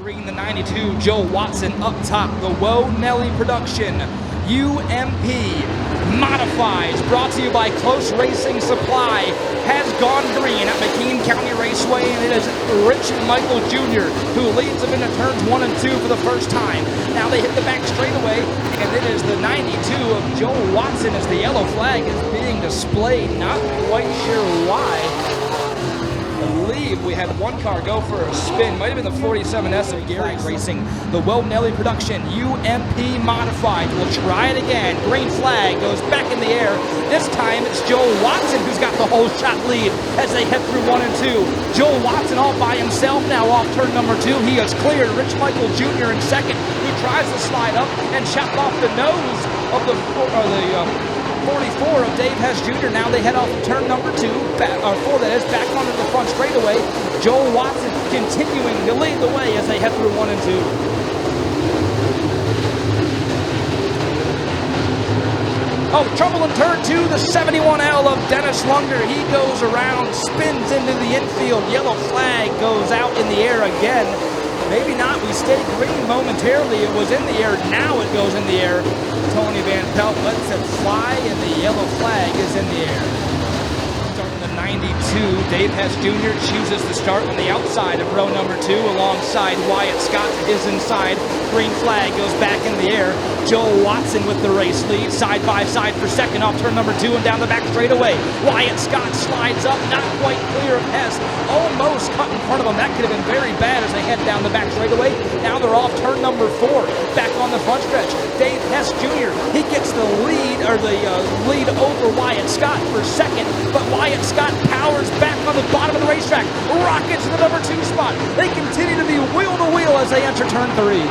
Green, the 92, Joe Watson up top, the Woah Nellie production, UMP modifies, brought to you by Close Racing Supply, has gone green at McKean County Raceway, and it is Rich Michael Jr. who leads them into turns 1 and 2 for the first time. Now they hit the back straightaway, and it is the 92 of Joe Watson as the yellow flag is being displayed. Not quite sure why. I believe we had one car go for a spin. Might have been the 47S of Gary Racing. The Woah Nellie production, UMP modified. We'll try it again. Green flag goes back in the air. This time it's Joe Watson who's got the whole shot lead as they head through 1 and 2. Joe Watson all by himself now off turn number 2. He has cleared Rich Michael Jr. in second, who tries to slide up and chop off the nose of the 44 of Dave Hess Jr. Now they head off turn number 2, or 4 that is, back onto the front straightaway. Joe Watson continuing to lead the way as they head through 1 and 2. Oh, trouble in turn 2, the 71L of Dennis Lunger. He goes around, spins into the infield. Yellow flag goes out in the air again. Maybe not, we stay green momentarily. It was in the air, now it goes in the air. Tony Van Pelt lets it fly, and the yellow flag is in the air. Starting the 92, Dave Hess Jr. chooses to start on the outside of row number 2 alongside Wyatt Scott to his inside. Green flag goes back in the air. Joe Watson with the race lead, side by side for second off turn number 2 and down the back straightaway. Wyatt Scott slides up, not quite clear of Hess, almost cut in front of him. That could have been very bad as they head down the back straightaway. Now they're off turn number 4, back on the front stretch. Dave Hess Jr., he gets the lead, or the lead over Wyatt Scott for second, but Wyatt Scott powers back on the bottom of the racetrack, rockets to the number 2 spot. They continue to be wheel to wheel as they enter turn 3.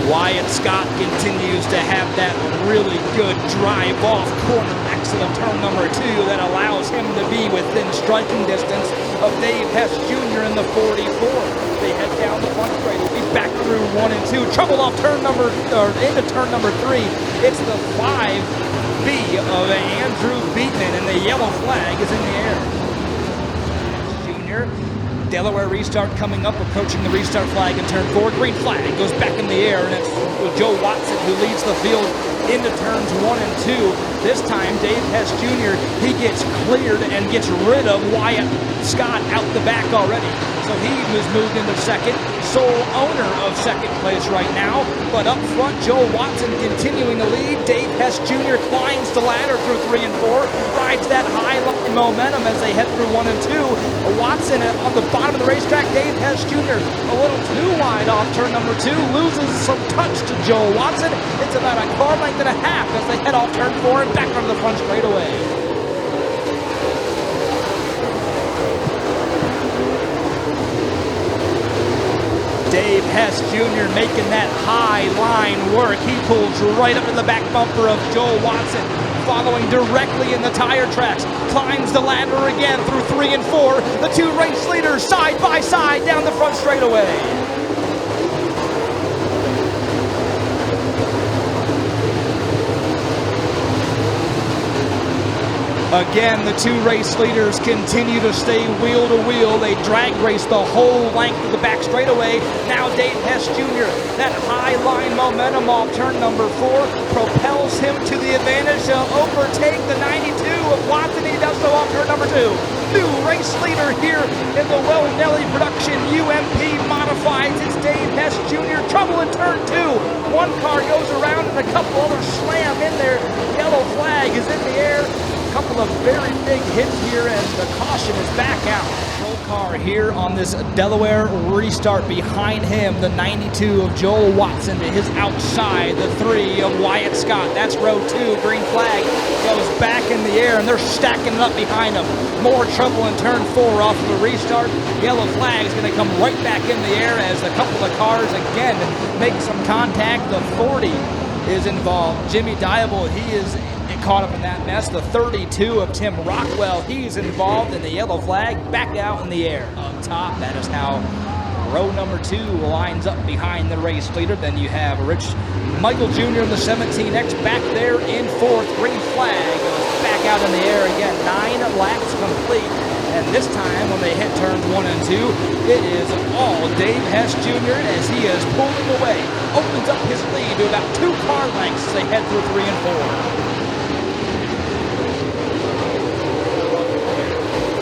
Wyatt Scott continues to have that really good drive off corner exit of turn number 2 that allows him to be within striking distance of Dave Hess Jr. in the 44. They head down the front straight. He's back through 1 and 2. Trouble off turn number, or into turn number 3. It's the 5B of Andrew Beatman, and the yellow flag is in the air. Jr. Delaware restart coming up, approaching the restart flag in turn 4. Green flag goes back in the air, and it's Joe Watson who leads the field into turns 1 and 2. This time, Dave Hess Jr., he gets cleared and gets rid of Wyatt Scott out the back already. So he was moved into second, sole owner of second place right now. But up front, Joe Watson continuing to lead. Dave Hess Jr. climbs the ladder through 3 and 4, rides that high momentum as they head through 1 and 2. Watson on the bottom of the racetrack. Dave Hess Jr. a little too wide off turn number 2, loses some touch to Joe Watson. It's about a car length and a half as they head off turn 4 and back onto the front straightaway. Dave Hess Jr. making that high line work. He pulls right up in the back bumper of Joe Watson, following directly in the tire tracks. Climbs the ladder again through 3 and 4. The 2 race leaders side by side down the front straightaway. Again, the 2 race leaders continue to stay wheel to wheel. They drag race the whole length of the back straightaway. Now Dave Hess Jr., that high line momentum off turn number 4 propels him to the advantage to overtake the 92 of Watson. He does so off turn number 2. New race leader here in the Woah Nellie production. UMP modifies. It's Dave Hess Jr. Trouble in turn 2. One car goes around and a couple others slam in there. Yellow flag is in the air. Couple of very big hits here, and the caution is back out. Control car here on this Delaware restart. Behind him, the 92 of Joel Watson to his outside, the 3 of Wyatt Scott. That's row 2. Green flag goes back in the air, and they're stacking it up behind them. More trouble in turn 4 off of the restart. Yellow flag is going to come right back in the air as a couple of cars again make some contact. The 40 is involved. Jimmy Diable, he is caught up in that mess. The 32 of Tim Rockwell, he's involved in the yellow flag, back out in the air. Up top, that is how Row number 2 lines up behind the race leader. Then you have Rich Michael Jr. in the 17X back there in 4th. Green flag goes back out in the air again. 9 laps complete. And this time when they hit turns 1 and 2, it is all Dave Hess Jr. as he is pulling away. Opens up his lead to about 2 car lengths as they head through 3 and 4.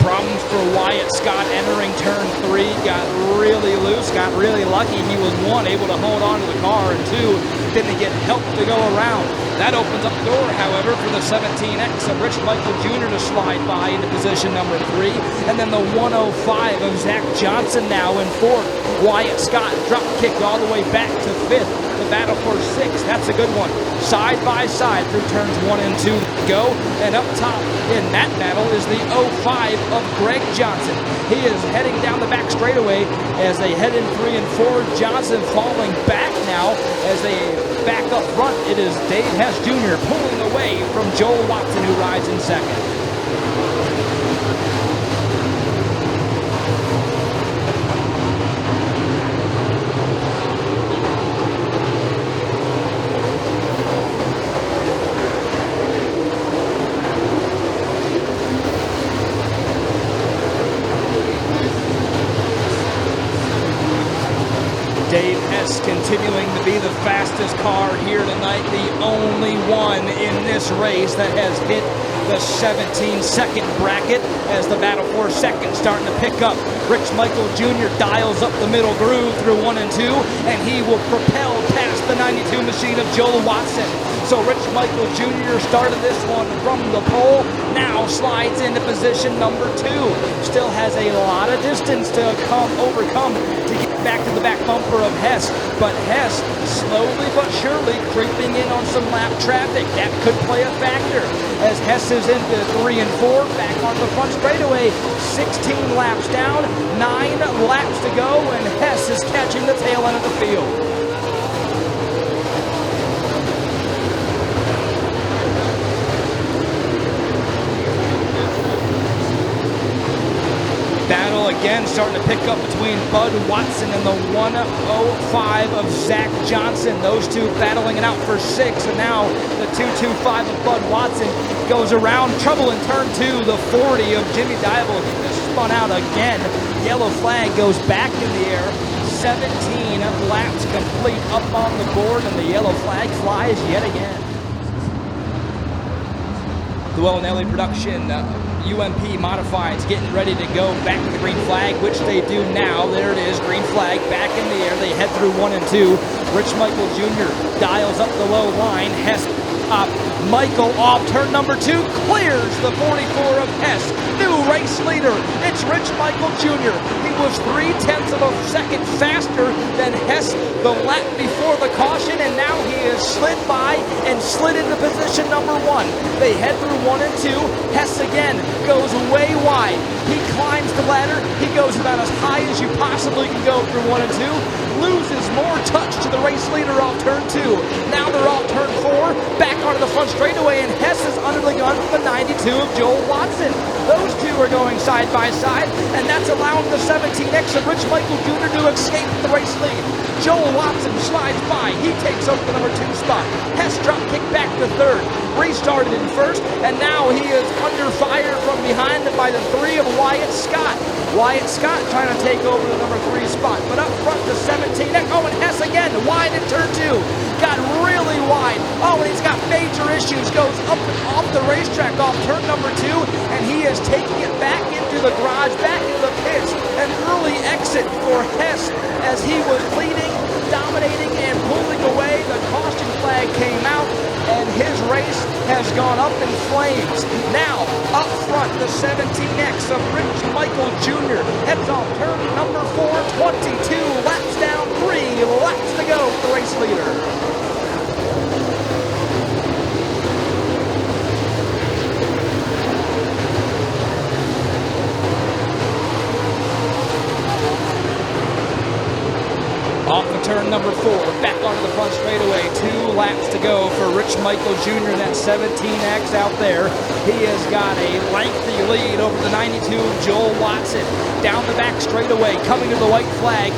Problems for Wyatt Scott entering turn 3. Got really loose, got really lucky. He was 1, able to hold on to the car, and 2, didn't get help to go around. That opens up the door, however, for the 17X of Rich Michael Jr. to slide by into position number 3. And then the 105 of Zach Johnson now in 4th. Wyatt Scott drop kicked all the way back to 5th. The battle for 6th, that's a good one. Side by side through turns 1 and 2 go. And up top in that battle is the 05 of Greg Johnson. He is heading down the back straightaway as they head in 3 and 4. Johnson falling back now as they back up front. It is Dave Hess Jr. pulling away from Joel Watson, who rides in 2nd. Dave Hess continuing to be the fastest car here tonight, the only one in this race that has hit the 17-second bracket as the battle for 2nd starting to pick up. Rich Michael Jr. dials up the middle groove through 1 and 2, and he will propel past the 92 machine of Joel Watson. So Rich Michael Jr. started this one from the pole, now slides into position number 2. Still has a lot of distance to overcome to get back to the back bumper of Hess, but Hess slowly but surely creeping in on some lap traffic. That could play a factor as Hess is into 3 and 4, back on the front straightaway. 16 laps down, 9 laps to go, and Hess is catching the tail end of the field. Battle again starting to pick up between Bud Watson and the 105 of Zach Johnson. Those two battling it out for 6, and now the 225 of Bud Watson goes around. Trouble in turn 2, the 40 of Jimmy Diable. He just spun out again. Yellow flag goes back in the air. 17 laps complete up on the board, and the yellow flag flies yet again. The Nellie production. UMP Modifieds getting ready to go back to the green flag, which they do now. There it is, green flag back in the air. They head through 1 and 2. Rich Michael Jr. dials up the low line. Hess up. Michael off turn number 2, clears the 44 of Hess. New race leader, it's Rich Michael Jr. He was 0.3 of a second faster than Hess the lap before the caution, and now he is slid by and slid into position number 1. They head through 1 and 2. Hess again goes way wide. He climbs the ladder. He goes about as high as you possibly can go through 1 and 2. Loses more touch to the race leader off turn 2. Now they're off turn 4, back onto the front straightaway, and Hess is under the gun from the 92 of Joel Watson. Those two are going side by side, and that's allowing the 17X of Rich Michael Jr. to escape the race lead. Joel Watson slides by. He takes over the number 2 spot. Hess drop kick back to 3rd. Restarted in 1st, and now he is under fire from behind by the 3 of Wyatt Scott. Wyatt Scott trying to take over the number 3 spot, but up front the 17X. Oh, and Hess again, wide in turn 2. Got really wide. Oh, and he's got major issues. Goes up and off the racetrack off turn number 2, and he is taking it back into the garage, back into the pits. An early exit for Hess as he was leading, dominating, and pulling away. The caution flag came out, and his race has gone up in flames. Now, up front, the 17X of Rich Michael Jr. heads off turn number 4, 22 laps down, 3 laps to go for the race leader. Off of turn number 4, back onto the front straightaway. 2 laps to go for Rich Michael Jr. That 17X out there. He has got a lengthy lead over the 92 Joel Watson. Down the back straightaway, coming to the white flag.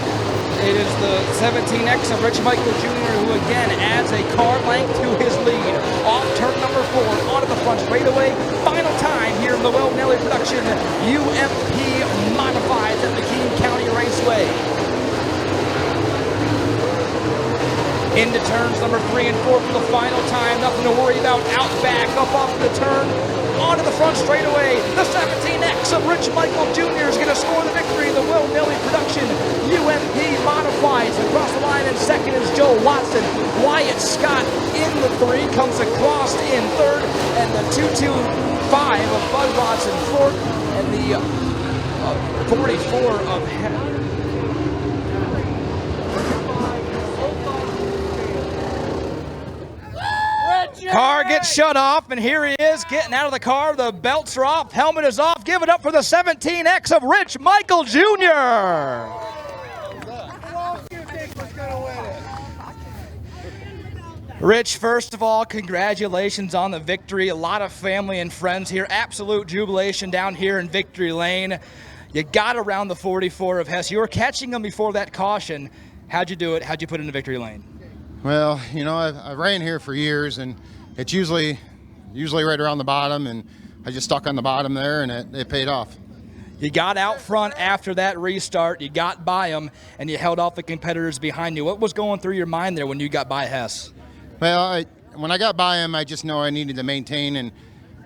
It is the 17X of Rich Michael Jr. who again adds a car length to his lead. Off turn number 4, onto the front straightaway. Final time here in the Woah Nellie production UMP modified at McKean County Raceway. Into turns number 3 and 4 for the final time. Nothing to worry about. Out back, up off the turn, onto the front straightaway. The 17X of Rich Michael Jr. is going to score the victory. The Woah Nellie production UMP modifies. Across the line in second is Joe Watson. Wyatt Scott in the 3, comes across in third, and the 225 of Bud Watson fourth, and the 44 of car gets shut off, and here he is getting out of the car. The belts are off, helmet is off. Give it up for the 17X of Rich Michael Jr. Rich, first of all, congratulations on the victory. A lot of family and friends here. Absolute jubilation down here in Victory Lane. You got around the 44 of Hess. You were catching them before that caution. How'd you do it? How'd you put it in the Victory Lane? Well, you know, I ran here for years, and it's usually right around the bottom, and I just stuck on the bottom there, and it paid off. You got out front after that restart, you got by them, and you held off the competitors behind you. What was going through your mind there when you got by Hess? Well, when I got by him, I just know I needed to maintain and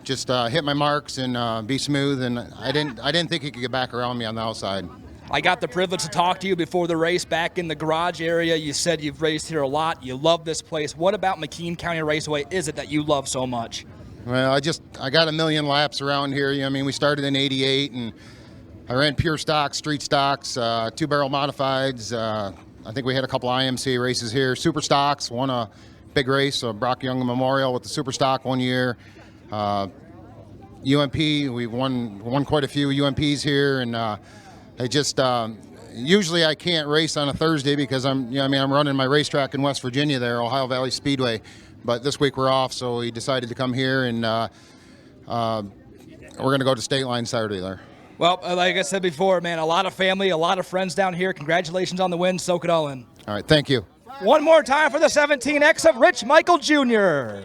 just hit my marks and be smooth, and I didn't think he could get back around me on the outside. I got the privilege to talk to you before the race back in the garage area. You said you've raced here a lot. You love this place. What about McKean County Raceway is it that you love so much? Well, I got a million laps around here. I mean, we started in '88, and I ran pure stocks, street stocks, 2-barrel modifieds. I think we had a couple IMC races here. Super stocks, won a big race, Brock Young Memorial with the super stock one year. UMP, we won quite a few UMPs here, and I just usually I can't race on a Thursday because I'm running my racetrack in West Virginia there, Ohio Valley Speedway. But this week we're off, so we decided to come here, and we're going to go to State Line Saturday there. Well, like I said before, man, a lot of family, a lot of friends down here. Congratulations on the win. Soak it all in. All right, thank you. One more time for the 17X of Rich Michael Jr.